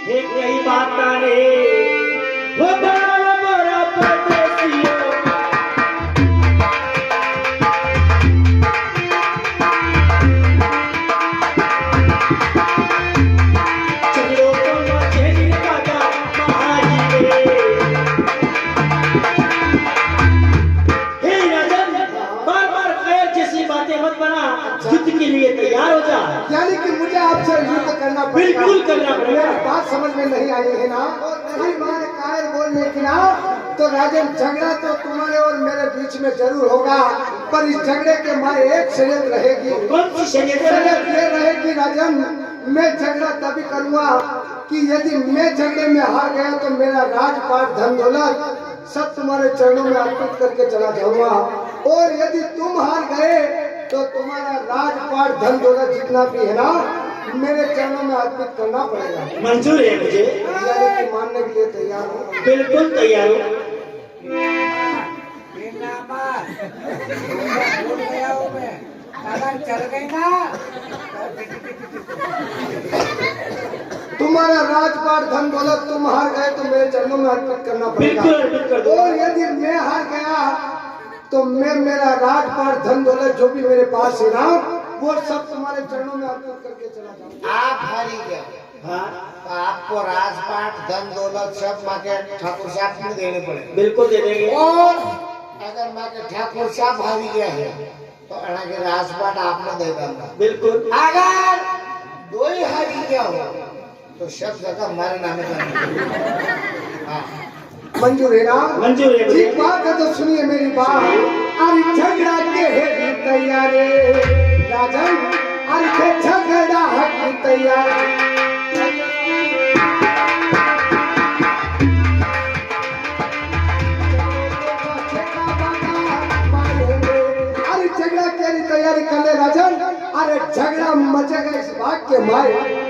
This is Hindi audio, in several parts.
हे कई बाता रे वो बड़ा बड़ा परदेसियों युद्ध के लिए तैयार हो जा। यानी कि मुझे आपसे युद्ध करना पड़ेगा। बिल्कुल करना पड़ेगा। बात समझ में नहीं आई है ना? नहीं माने कायर बोलने की ना, तो राजन झगड़ा तो तुम्हारे और मेरे बीच में जरूर होगा, पर इस झगड़े के मारे एक शर्त रहेगी। कौन सी शर्त? ये रहेगी राजन, मैं झगड़ा तभी करूँगा कि यदि मैं झगड़े में हार गया तो मेरा राजपाट धन दौलत सब तुम्हारे चरणों में अर्पित करके चला जाऊंगा, और यदि तुम हार गए तो तुम्हारा राजपाट धन दौलत जितना भी है ना मेरे चरणों में अर्पित करना पड़ेगा। मंजूर है मुझे। यानी कि मानने के लिए तैयार हो? बिल्कुल तैयार हूँ। चल गई ना तुम्हारा राजपाट धन दौलत तुम हार गए तो मेरे चरणों में अर्पित करना पड़ेगा। और यदि मैं हार गया तो मैं मेरा राजपाट धन दौलत जो भी मेरे पास है ना वो सब तुम्हारे चरणों में अर्पित करके चला जाऊंगा। आप हारी गए, हाँ, तो आपको राजपाट धन दौलत सब माँ के ठाकुर साहब को देने पड़े। बिल्कुल दे देंगे। और अगर माँ के ठाकुर साहब हारी गया है तो अड़ा के राजपाट आपने दे देगा। बिल्कुल। अगर दो ही हारी गया हो तो सब जगह हमारे नामे करना। हाँ, मंजूर है ना? मंजूर है। ठीक बात है तो सुनिए मेरी बात। अरे झगड़ा के है तैयारे राजन, अरे झगड़ा की तैयारी। अरे झगड़ा की तैयारी कर ले राजन, अरे झगड़ा मचेगा इस बात के मारे।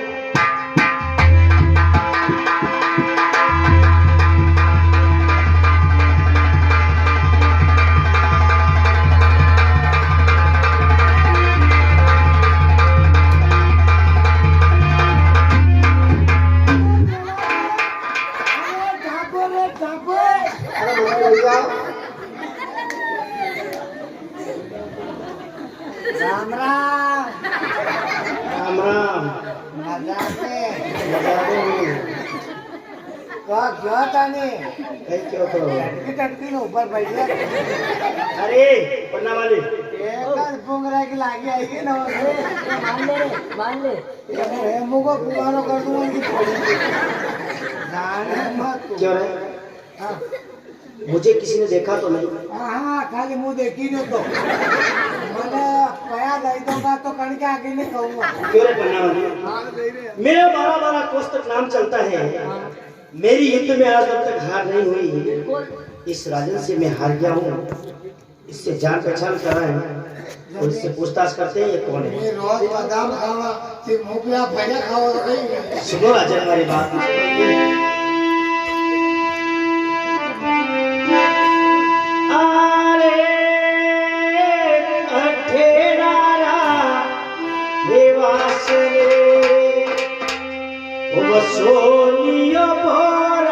राम राम राम राम। क्या ताने क्यों करो? टटकी ऊपर बैठ गया। अरे पन्ना वाली पुंगरा की लागी आएगी ना, मान ले हेमू को पुकारो कर दूंगा। क्यों रे? हाँ मुझे किसी ने देखा तो नहीं? हाँ, खाली मुंह देखी नहीं तो मैंने पया दई दूंगा तो कण के आगे नहीं कहूँगा। क्यों रे पन्ना वाली? मेरा 12 कोस तक नाम चलता है। मेरी युद्ध में आज तक हार नहीं हुई। इस राजन से मैं हार गया हूँ। इससे जान पहचान कराएं और इससे पूछताछ करते हैं ये कौन है। ये रोज बादाम खावा, सिर्फ मुँह पे आप भैया खाओ तो नहीं। सुनो राजन हमारी बात। सोनियो भोरा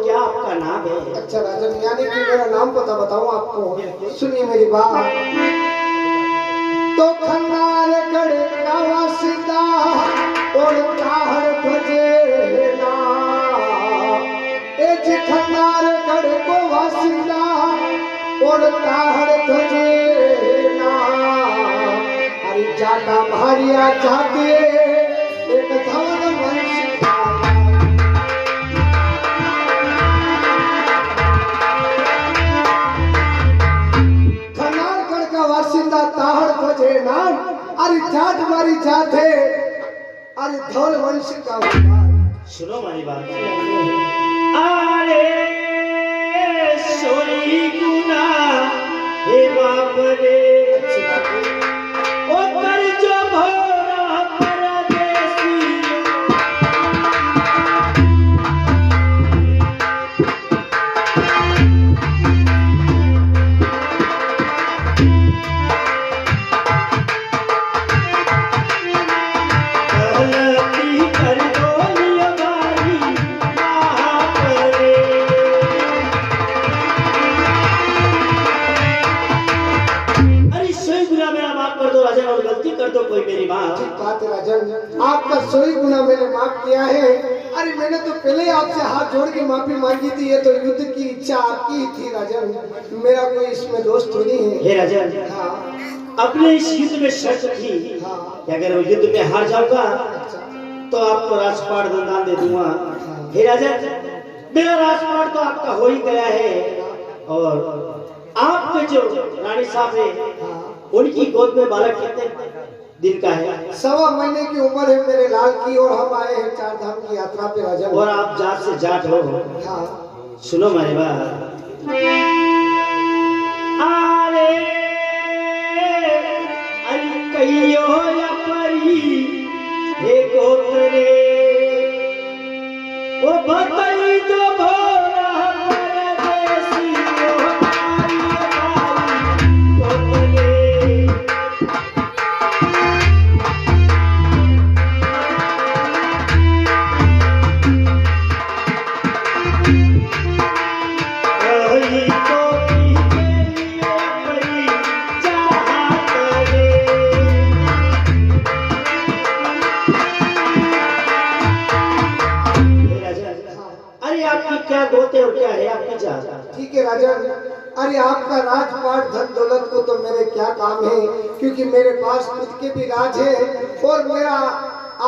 क्या आपका नाम है? अच्छा राजन, यानी कि मेरा नाम पता बताऊं आपको? सुनिए मेरी बात। तो खन्नार गढ़ का वासिंदा और ताहड़ भजे ना, ए जी खन्नार गढ़ को वासिंदा और ताहड़ भजे ना। अरे जाता मारिया जाते एक धवन वंश ताहड़ खोजे नाम। अरे जात मारी जात है अरे धौल वंश का उद्धार। सुनो हमारी बात। अरे सोई गुना हे बाप रे, ओ कर जो भोरा परदेसी। गलती कर दो हमारी बाप रे। अरे सोई गुना मेरा माफ कर दो राजन, और गलती कर दो कोई मेरी माँ। ठीक बात है राजन, आपका सोई गुना मैंने माफ किया है। अरे मैंने तो पहले ही आपसे हाथ जोड़ के माफी मांगी थी, ये तो युद्ध की इच्छा आपकी ही थी राजन, मेरा कोई इसमें दोष थोड़ी है। हे राजन, हाँ अपने इस युद्ध में शर्त थी हाँ कि अगर मैं युद्ध में हार जाऊंगा तो आपको राजपाट दान दे दूंगा। हे राजन, मेरा राजपाट तो आपका हो ही गया है, और आपके जो रानी साहब है उनकी गोद में बालक कितने दिन का है? 1.25 महीने की उम्र है मेरे लाल की, और हम आए हैं 4 धाम की यात्रा पे राजन। और आप जाट से जाट हो। हाँ सुनो मेरी बात। अरे अरे कहियो या परी हे गोतरे, ओ बताई जो भोरा परदेसी, ओ हमारी गोतरे। कहीं तो परी चाहत रे। अरे आपकी क्या गोते और क्या है आपकी जात? ठीक है राजन, अरे आपका राजपाट धन दौलत को तो मेरे क्या काम है, क्योंकि मेरे पास खुद के भी राज है, और मेरा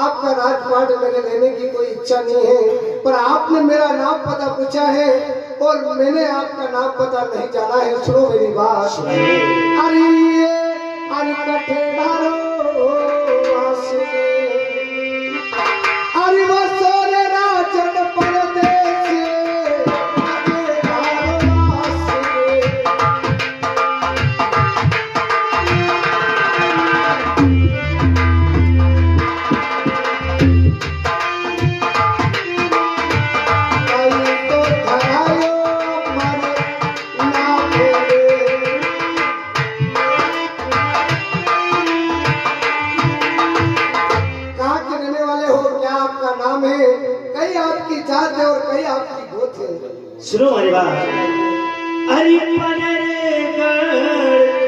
आपका राजपाट मैंने लेने की कोई इच्छा नहीं है। पर आपने मेरा नाम पता पूछा है, और मैंने आपका नाम पता नहीं जाना है। सुनो मेरी बात। अरे कठेदारो आसुरे, अरे वसोरे राजन परदेस, कठेदारो आसुरे। आई तो धरायो मारे ना भेले, कहाँ के रहने वाले हो, क्या आपका नाम है? कई आपकी जात है और कई आपकी गोत है। सुनो हमारी बात। अरे पनरेगढ़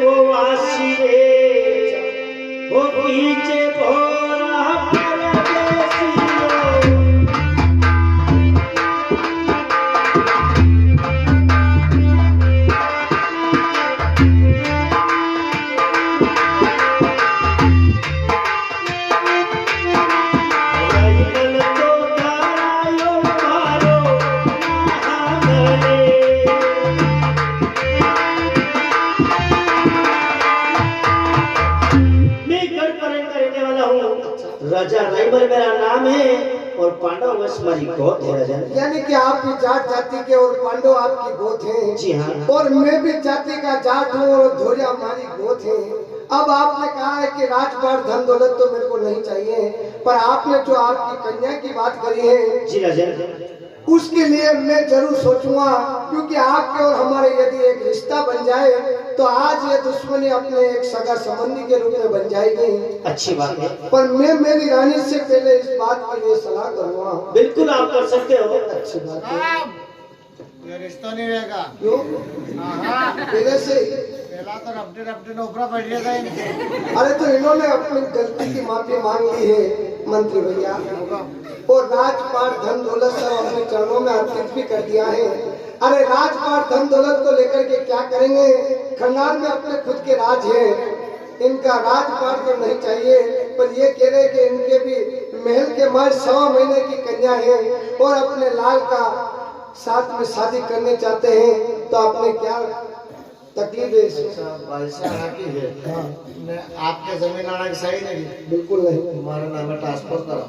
को वासी रे, वो पीछे भोरा परदेसी। राइफल तो धरायो मारो नागले। मैं गढ़ पर रहने वाला हूँ, राजा राइबल मेरा नाम है, और पांडव वंश हमारी गोद है राजा। यानी कि आप भी जाट जाति के और पांडव आपकी गोत हैं। जी हाँ। और मैं भी जाति का जाट हूँ और धोरिया हमारी गोत है। अब आपने कहा है कि राजपाट धन दौलत तो मेरे को नहीं चाहिए, पर आपने जो आपकी कन्या की बात करी है जी राजा, उसके लिए मैं जरूर सोचूंगा, क्योंकि आपके और हमारे यदि एक रिश्ता बन जाए तो आज ये दुश्मनी अपने एक सगा संबंधी के रूप में बन जाएगी। अच्छी बात है। पर मैं मेरी रानी से पहले इस बात के लिए सलाह करूंगा। बिल्कुल आप कर सकते हो। अच्छी बात है। ये रिश्ता नहीं रहेगा। क्यों? हाँ, पहले से पहला तो रबड़े ऊपर बैठ जाता है। अरे तो इन्होंने अपनी गलती की माफी मांग ली है मंत्री भैया, और राजपाट धन दौलत सब अपने चरणों में अर्पित भी कर दिया है। अरे राजपाट धन दौलत को लेकर के क्या करेंगे? खंडार में अपने खुद के राज है, इनका राजपाट तो नहीं चाहिए, पर ये कह रहे कि इनके भी महल के महल 1.25 महीने की कन्या है, और अपने लाल का साथ में शादी करने चाहते हैं। तो आपने क्या तकलीफ है इसमें। पैसा आना की है हाँ मैं आपके जमीन आना की सही नहीं बिल्कुल नहीं। हमारे नाम में ट्रांसफर करो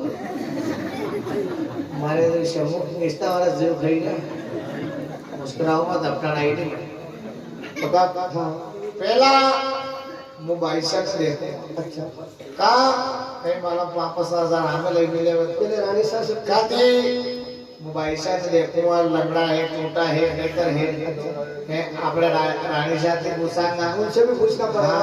हमारे जो समूह निष्ठा वाला जीव खड़ी ना मुस्कुराओ मत अपना आईडी में तो का हाँ पहला मोबाइल से देखो अच्छा का कहीं माला वापस 1000 हमें ले मिले पहले रानी साहब से कहती मोबाइल से देखो लंगड़ा है टूटा है बेहतर है अपने रानी साहब से पूछांगा उनसे भी पूछना पड़ेगा।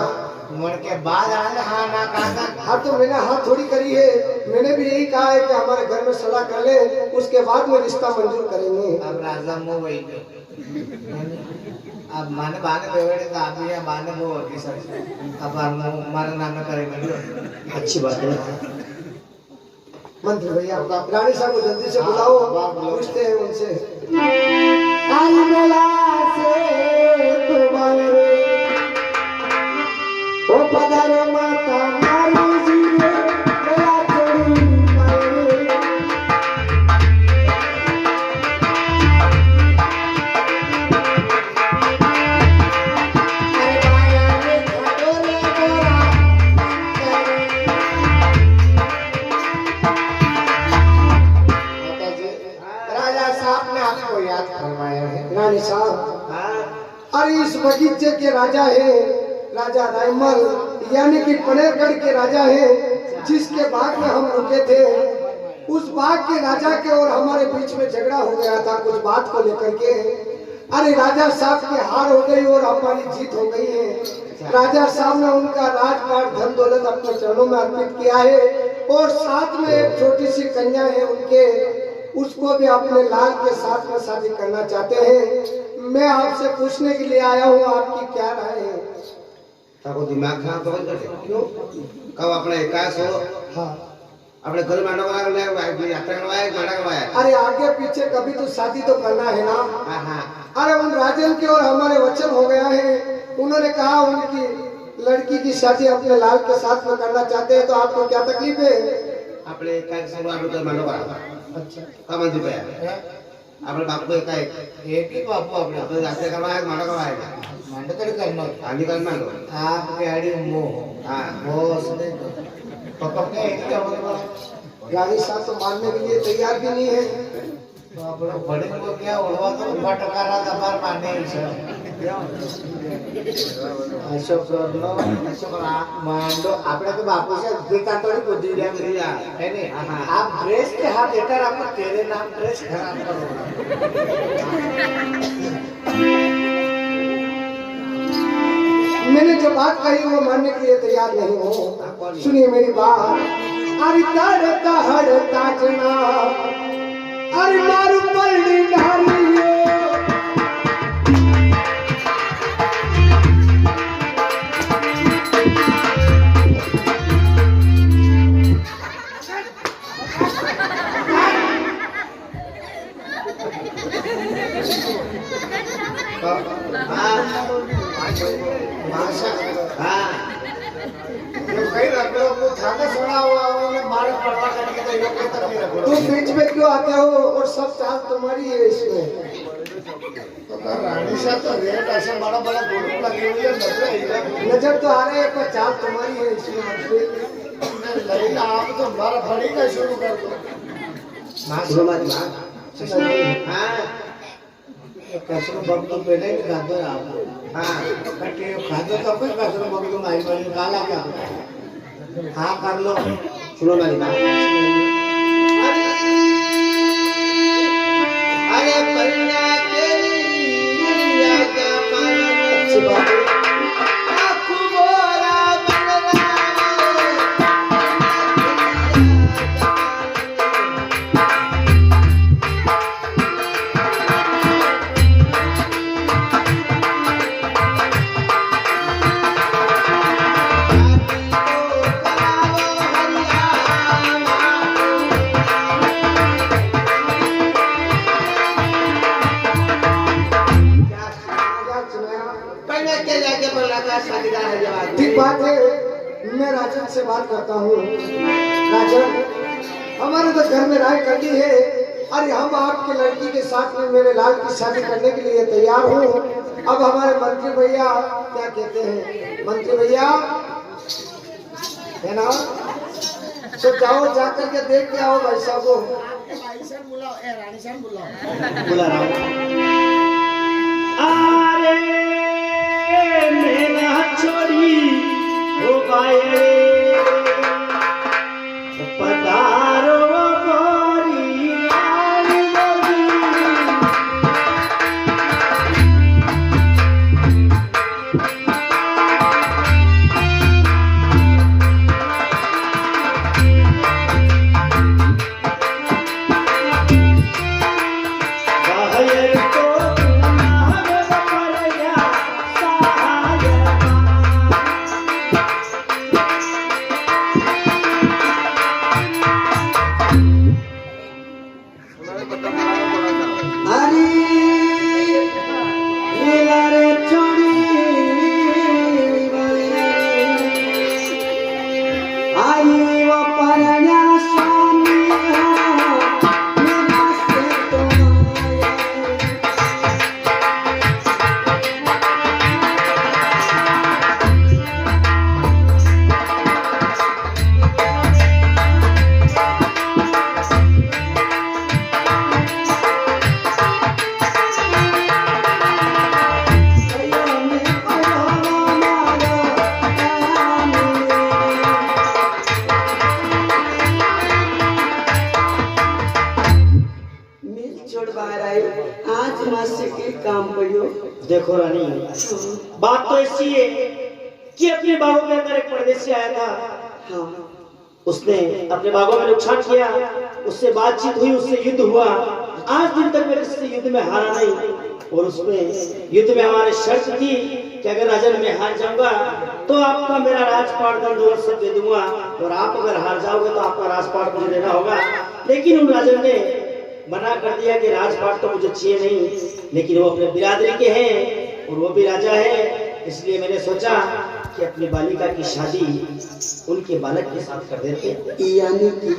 मन के बाद आने हाँ ना कहा हाँ तो मैंने हाँ थोड़ी करी है, मैंने भी यही कहा है कि हमारे घर में सलाह कर ले उसके बाद में रिश्ता मंजूर करेंगे। अब राजा मुँह वही अब माने बाने बेवड़े तो आप यहाँ बाने वो होगी सर अब हमारे नाम में करेंगे अच्छी बात है। मंत्री भैया रानी साहब को जल्दी से बुलाओ, पूछते हैं उनसे। आज मेला से तुम्हारे ओ पधारो माता मारू जी मेला चढ़ी मारे। राजा साहब ने आपको याद फरमाया है रानी साहब अरे इस बगीचे के राजा है राजा रायमल यानी कि पनेरगढ़ के राजा है, जिसके बाग में हम रुके थे। उस बाग के राजा के और हमारे बीच में झगड़ा हो गया था कुछ बात को लेकर के। अरे राजा साहब की हार हो गई और हमारी जीत हो गई है। राजा साहब ने उनका राजपाट धन दौलत अपने चरणों में अर्पित किया है और साथ में एक छोटी सी कन्या है उनके, उसको भी अपने लाल के साथ में शादी करना चाहते हैं। मैं आपसे पूछने के लिए आया हूँ आपकी क्या राय है? ताको दिमाग खराब तो बंद कर दे। क्यों? कब अपने एकास हो हाँ अपने घर में नाटक करवाया यात्रा करवाया नाटक करवाया। अरे आगे पीछे कभी तो शादी तो करना है ना। हाँ हाँ अरे उन राजन के और हमारे वचन हो गया है, उन्होंने कहा उनकी लड़की की शादी अपने लाल के साथ में करना चाहते हैं, तो आपको क्या तकलीफ है? अपने एकाक से आप घर मानो करा अच्छा का मंदिर पे है अपने बाप को एकाएक एक ही बापू अपने तो यात्रा करवाया नाटक करवाया मंडे तरी करना आंधी कर मान लो। आपके आड़ी मुँह हाँ वो उसने पकड़ने एक क्या बोला रानी साहब तो मानने के लिए तैयार भी नहीं है। तो आप लोग बड़े को क्या उड़वा तो उनका टकारा दबार माने ही सर ऐसा कर लो ऐसा कर मान लो आपने तो बापू से बेटा तो नहीं बुद्धि दिया मेरी है नहीं आप ड्रेस के हाथ देकर आपको तेरे नाम ड्रेस खराब करो। मैंने जो बात कही वो मानने के लिए तैयार नहीं हो। सुनिए मेरी बात। अरे तारता हड़ता जना अरे मारू पलड़ी ढालियो तुम बीच में क्यों आते हो और सब चाल तुम्हारी है इसमें। रानी साहब तो रेट ऐसा बड़ा बड़ा गोल्ड लगी हुई है नजर तो आ रहे हैं पर चाल तुम्हारी है इसमें। लेकिन आप तो हमारा बड़ी का शुरू कर दो सुनो मत मां। हाँ कसरो बम तो पहले ही खाते हैं आप हाँ कटे खाते तो फिर कसरो बम तो मारी मारी काला क्या हाँ कर लो सुनो मेरी बात। अरे पन्ना के दुनिया का मानो अच्छी बात है। आँखों मोरा बनना ठीक बात है। मैं राजन से बात करता हूँ। राजन हमारे तो घर में राय कर दी है, अरे हम आपके लड़की के साथ में मेरे लाल की शादी करने के लिए तैयार हूँ। अब हमारे मंत्री भैया क्या कहते हैं? मंत्री भैया है ना, तो जाओ जाकर के देख के आओ भाई साहब को। बुलाओ, रानी साहब बुलाओ। बुला रहा हूँ। अरे मेरा छोरी हो बाये पधारो गोरी लाल गोरी। बाहर को नाम परया सहायवा। अरे मेला रे छोड़ी आई वो परण्या स्वामी मेरा से तो आज मासे के काम पड़ियो। देखो रानी, बात तो ऐसी है कि अपने बागों के अंदर एक परदेसी आया था। हाँ उसने अपने बागों में नुकसान किया, उससे बातचीत हुई, उससे युद्ध हुआ। आज दिन तक मैं किसी युद्ध में हारा नहीं। और उसमें युद्ध में हमारी शर्त थी कि अगर राजन में हार जाऊंगा तो आपका मेरा राजपाट धन दौलत सब दे दूंगा, और आप अगर हार जाओगे तो आपका राजपाट मुझे देना होगा। लेकिन उन राजन ने मना कर दिया कि राजपाट तो मुझे चाहिए नहीं, लेकिन वो अपने बिरादरी के हैं और वो भी राजा है। इसलिए मैंने सोचा कि अपनी बालिका की शादी उनके बालक के साथ कर देते। यानी कि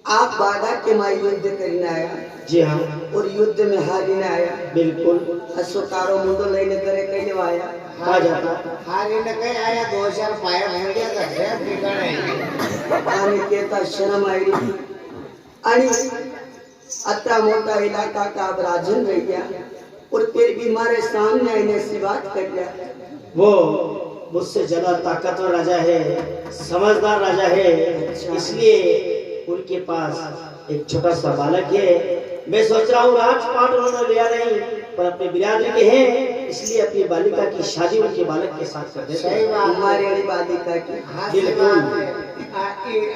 आप बाधा के माई युद्ध करने आया? जी हाँ, और युद्ध में हारने आया? बिल्कुल। अस्वकारो मुंडो लेने करे कहीं आया? कहा जाता हारी ने कहीं आया 2000 पाया भेड़िया का ढेर ठिकाणे आणि केता शर्म आई रही आणि अतरा मोटा इलाका का अब राजन रह गया और फिर भी हमारे सामने आने से बात कर लिया। वो मुझसे ज्यादा ताकतवर राजा है, समझदार राजा है, इसलिए उनके पास एक छोटा सा बालक है। मैं सोच रहा हूँ राजपाट उन्होंने लिया नहीं, पर अपने बिरादरी के हैं, इसलिए अपनी बालिका की शादी उनके बालक के साथ कर देते। सही बात है। हमारे वाली बालिका की बिल्कुल।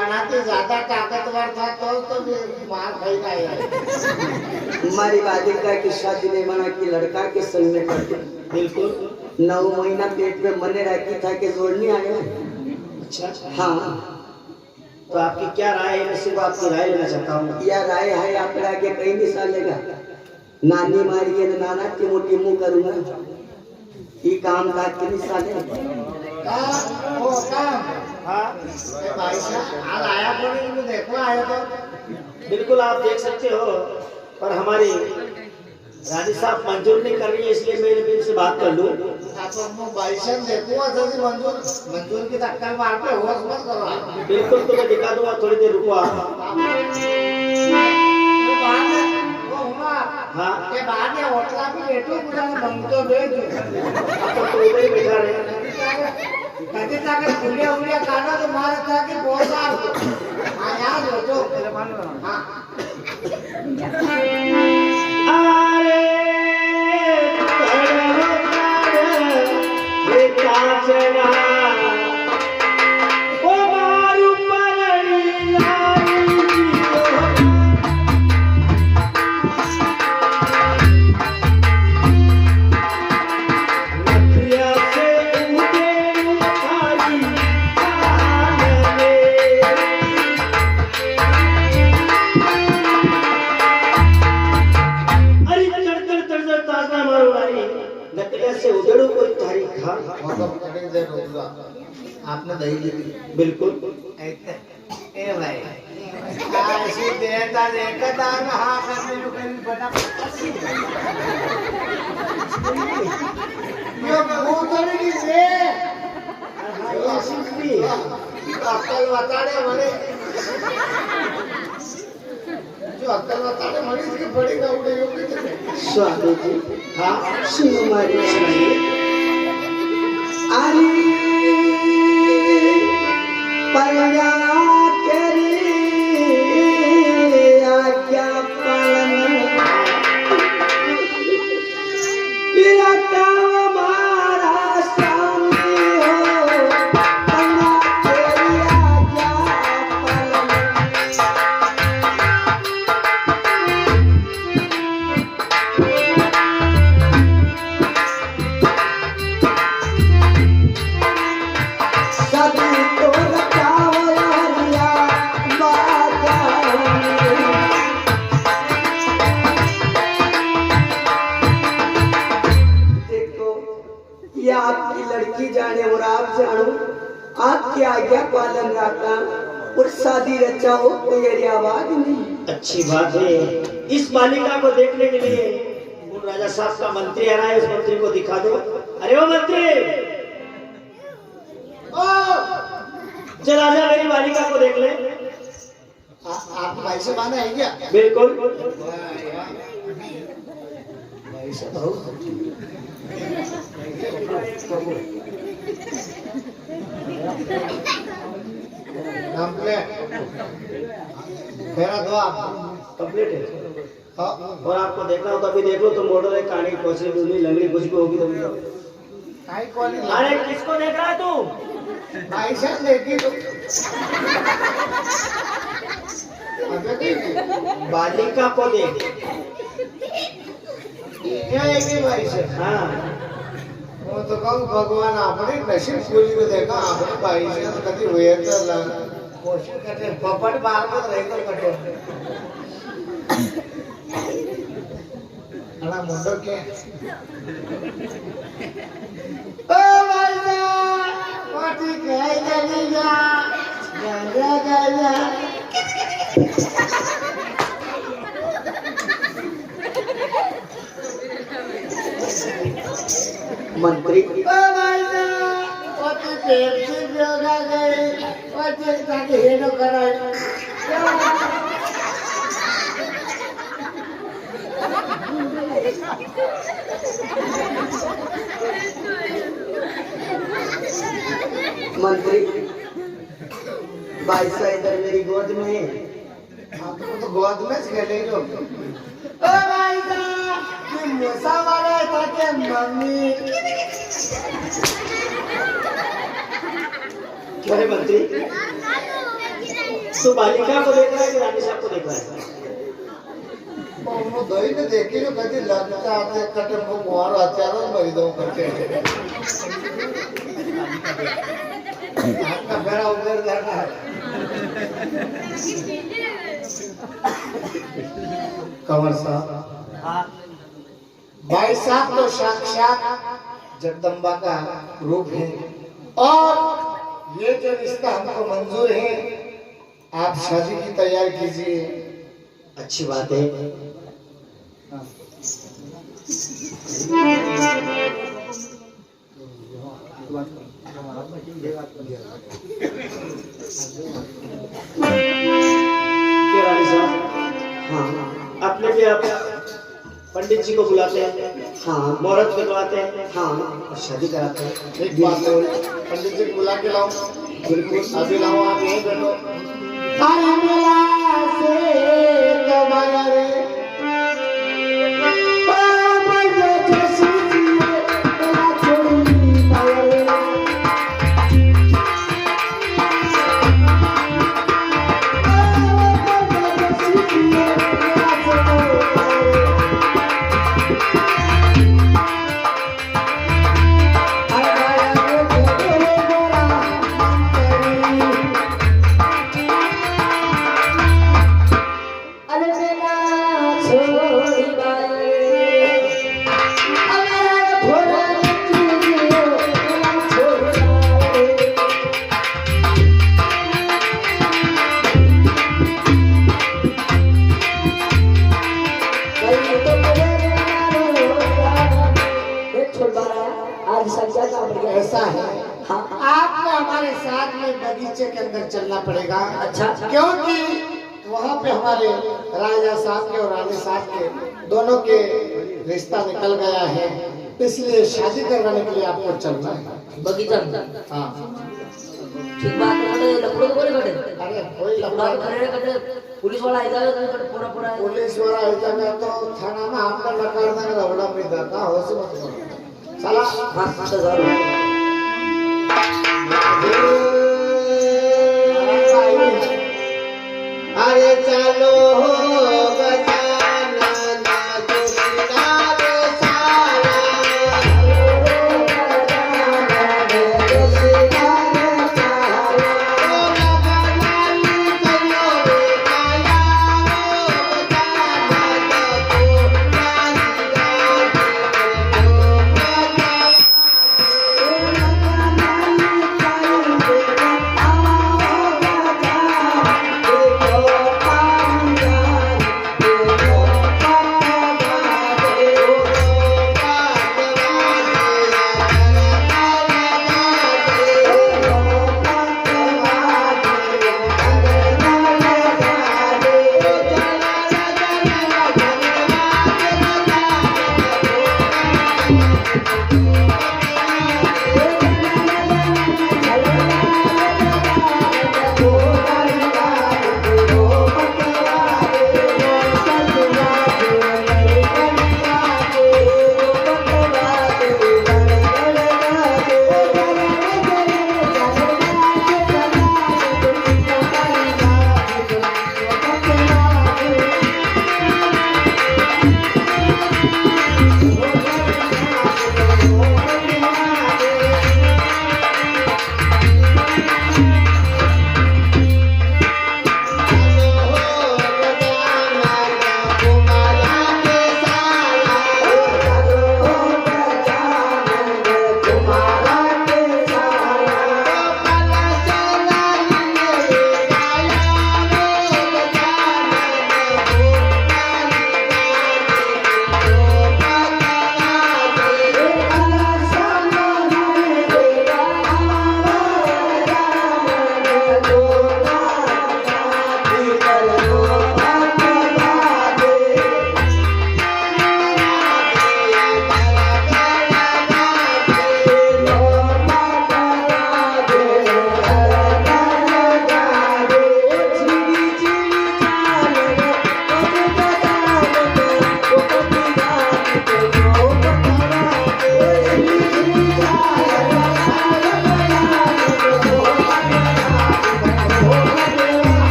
अनाते ज्यादा ताकतवर था तो मार खाई नहीं। हमारी बालिका की शादी नहीं मना कि लड़का के संग में कर दे। बिल्कुल। 9 महीना पेट में मने रखी था कि जोड़ नहीं आया। अच्छा, हाँ, तो आपकी क्या राय है? मैं सिर्फ आपकी राय लेना चाहता हूँ। यह राय है आप आगे कहीं नहीं सालेगा। नानी मारी है नाना टिमो टिमो करूंगा, ये काम का के नहीं साले। वो काम हाँ भाई साहब आज आया बोले तो देखो आया तो बिल्कुल आप देख सकते हो, पर हमारी रानी साहब मंजूर नहीं कर रही है, इसलिए मैं इनसे बात कर लूं। आप भाई साहब देखो जल्दी मंजूर की टक्कर मार पे होश मत करो आप। बिल्कुल, तो मैं दिखा दूंगा, थोड़ी देर रुको आप। हाँ, के बाद ये होटला भी बैठो पूरा मंगतो दे दो। तो उधर ही बैठा रहे। कभी तक उंगलियां उंगलियां काटा तो मारा था कि बहुत साल हाँ याद हो तो हाँ अरे चढ़ो ओ मारू परणी लाई नखिया से उड़े उठाई से उधड़ो कोई तारीख खा। आपने दही ली बिल्कुल। ए भाई ऐसी देता देखता ना हाँ करने को कहीं बना ये बहुत बड़ी है अक्कल बताने वाले जो अक्कल बताने वाले इसके बड़ी गाउडे होगी स्वामी जी हाँ सुनो मारी सुनाइए अरे परया तेरी आज्ञा पालन तेरा काम हमारा सामने हो परया तेरी आज्ञा पालन सभी तो रचाओ हरिया बाजा देखो ये आपकी लड़की जाने और आप जानो आपकी आज्ञा पालन रखना और शादी रचाओ कोई आवाज नहीं। अच्छी बात है इस बालिका को देखने के लिए उन राजा साहब का मंत्री आ रहा है। उस मंत्री को दिखा दो। अरे वो मंत्री चल आजा मेरी बालिका को देख ले। आप भाई से माने है क्या बिल्कुल भाई से बहुत कंप्लीट मेरा दो आप कंप्लीट है। हाँ और आपको देखना हो तो अभी देख लो तो मॉडल है कहानी कोसी दूनी लंगड़ी कुछ भी होगी तभी तो। काई कौन अरे किसको देख रहा है तू? भाई से देखी तो अबे देखी बालिका को देख। ये एक ही भाई से हाँ वो तो कहूँ भगवान आपने नशीब पूरी को देखा आपने भाई से तो कभी हुए तो कोशिश करते पपट बार में रही तो कटे अना मुंडो के ओ भाई साहब पार्टी कहे चली जा गंगा गंगा मंत्री ओ भाई साहब पार्टी पेप्सी पियोगा गए पार्टी ताकि हेडो कराए मंत्री भाई साहब इधर मेरी गोद में है। आपको तो गोद में खेले जो ओ भाई साहब कि मूसा वाला था कि मम्मी क्या है मंत्री तू बालिका को देख रहा है कि रानी साहब को देख रहा है? वो दही ने देखी जो कभी लगता आते कटे वो मोर अचार मरी दो करके आपका बेड़ा उधर जाना है कंवर साहब भाई साहब तो साक्षात जगदम्बा का रूप है और ये जो रिश्ता हमको मंजूर है आप शादी की तैयारी कीजिए अच्छी बात है। क्या रानी साहब हाँ अपने भी आप पंडित जी को बुलाते हैं हाँ मुहूर्त करवाते हैं हाँ और शादी कराते हैं। एक बात है पंडित जी को बुला के लाओ बिल्कुल अभी लाओ आप यहीं बैठो अरे मिला से तुम्हारा रे चलना पड़ेगा। अच्छा। क्योंकि वहाँ पे हमारे राजा साहब के और रानी साहब के दोनों के रिश्ता निकल गया है, इसलिए शादी करवाने के लिए आपको चलना है बगीचा में। हाँ। ठीक बात है, लकड़ों को बोले कटे। अरे कोई लकड़ा लफड़ा तो खड़े कटे, पुलिस वाला आएगा तो पूरा पूरा पुलिस वाला ऐसा में तो थाना में आपका लकार ना रवड़ा में जाता हो से मत करो साला। हाँ हाँ तो जाओ। अरे चलो